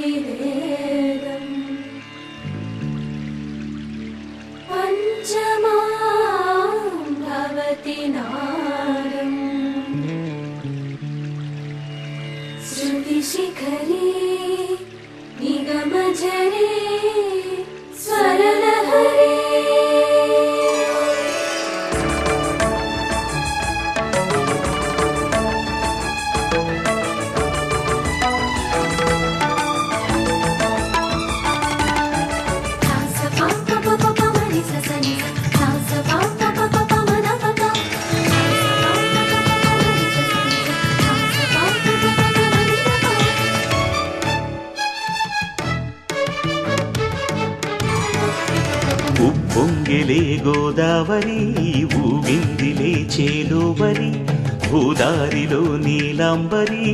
वेदम् पञ्चमा भवति नारम् श्रुतिशिखरे निगमझरे स्वरलहरे ఉప్పొంగిలే గోదావరి ఊగిందిలే చేలోవరి భూదారిలో నీలాంబరి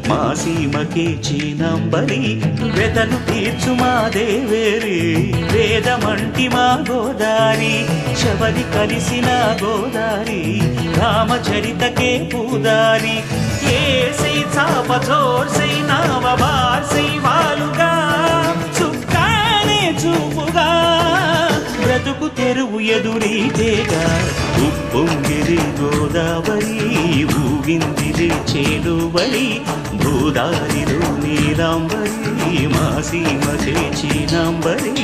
మా సీమకే చీనాంబరి వెతలు తీర్చు మా దేవేరి వేదమంటి మా గోదారి శబరి కలిసిన గోదారి రామచరితకే పూదారి ఏసై చాప జోర్సై నావ బార్సై వాలుగా చుక్కానే చూపుగా బ్రతుకు తెరువు ఎదురీతేగా ఉప్పొంగిరి గోదావరి ఊగిందిరి చేలువరి భూదారిలో నీలాంబరి మా సీమ చీనాంబరి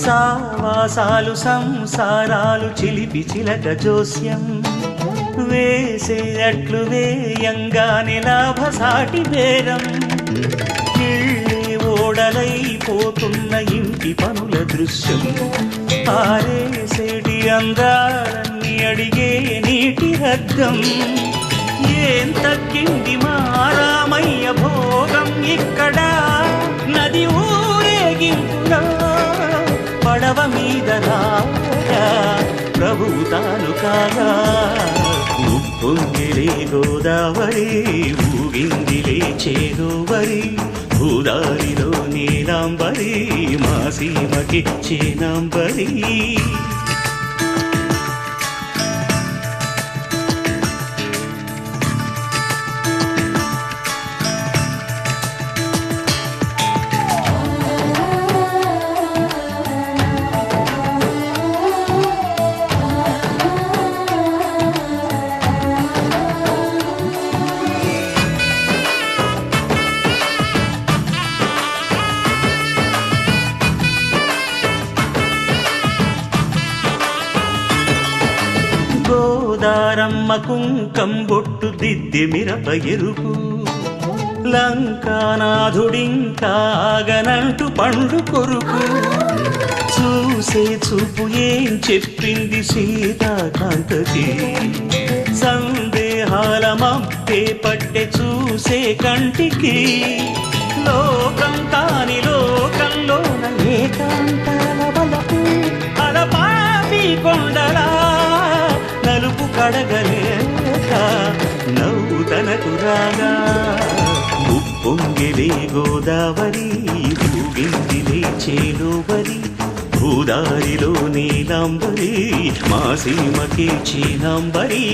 సావాసాలు సంసారాలు చిలిపి చిలక జోస్యం వేసేటట్లు వేయంగానే లాభసాటి బేరం ఇళ్ళే ఓడలైపోతున్న ఇంటి పనుల దృశ్యం ఆరేసేటి అందాలన్నీ అడిగే నీటి రద్దం ఏం తగ్గింది మా రామయ్య భోగం ఇక్కడ నది ఊరేగింపులో పడవ మీద రాగా ప్రభువు తాను కాగా ఉప్పొంగిలే గోదావరి ఊగిందిలే చేలోవరి భూదారిలో నీలాంబరి మా సీమకి చీనాంబరి గోదారమ్మ కుంకం బొట్టు దిద్ది మిరప ఎరుపు లంకానాథుడింకాగనంటూ పండు కొరుకు చూసే చూపు ఏం చెప్పింది సీతాకాంతకి సందేహాల మప్పే పట్టె చూసే కంటికి లోకం కాని లోకంలోన ఏకాంతాల వలపు అలపాపి కొండలా నలుపు కడగలేక నవ్వు తనకు రాగా ఉప్పొంగిలే గోదావరి ఊగిందిలే చేలోవరి భూదారిలో నీలాంబరి మా సీమకి చీనాంబరి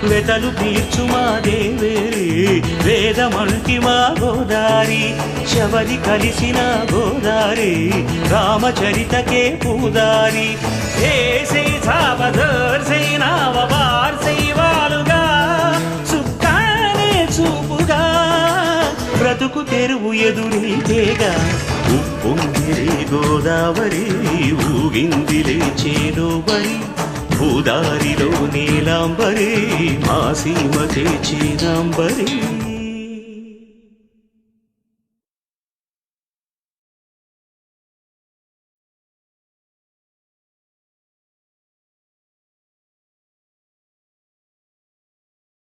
వెతలు తీర్చు మా దేవేరి వేదమంటి మా గోదారి శబరి కలిసిన గోదారి రామచరితకే పూదారి ఏసై సావధర్సై నావ బార్సై వాలుగా చుక్కానే చూపుగా బ్రతుకు తెరువు ఎదురీతేగా ఉప్పొంగిలే గోదావరి ఊగిందిలే చేలోవరి భూదారిలో నీలాంబరి మా సీమ చీనాంబరి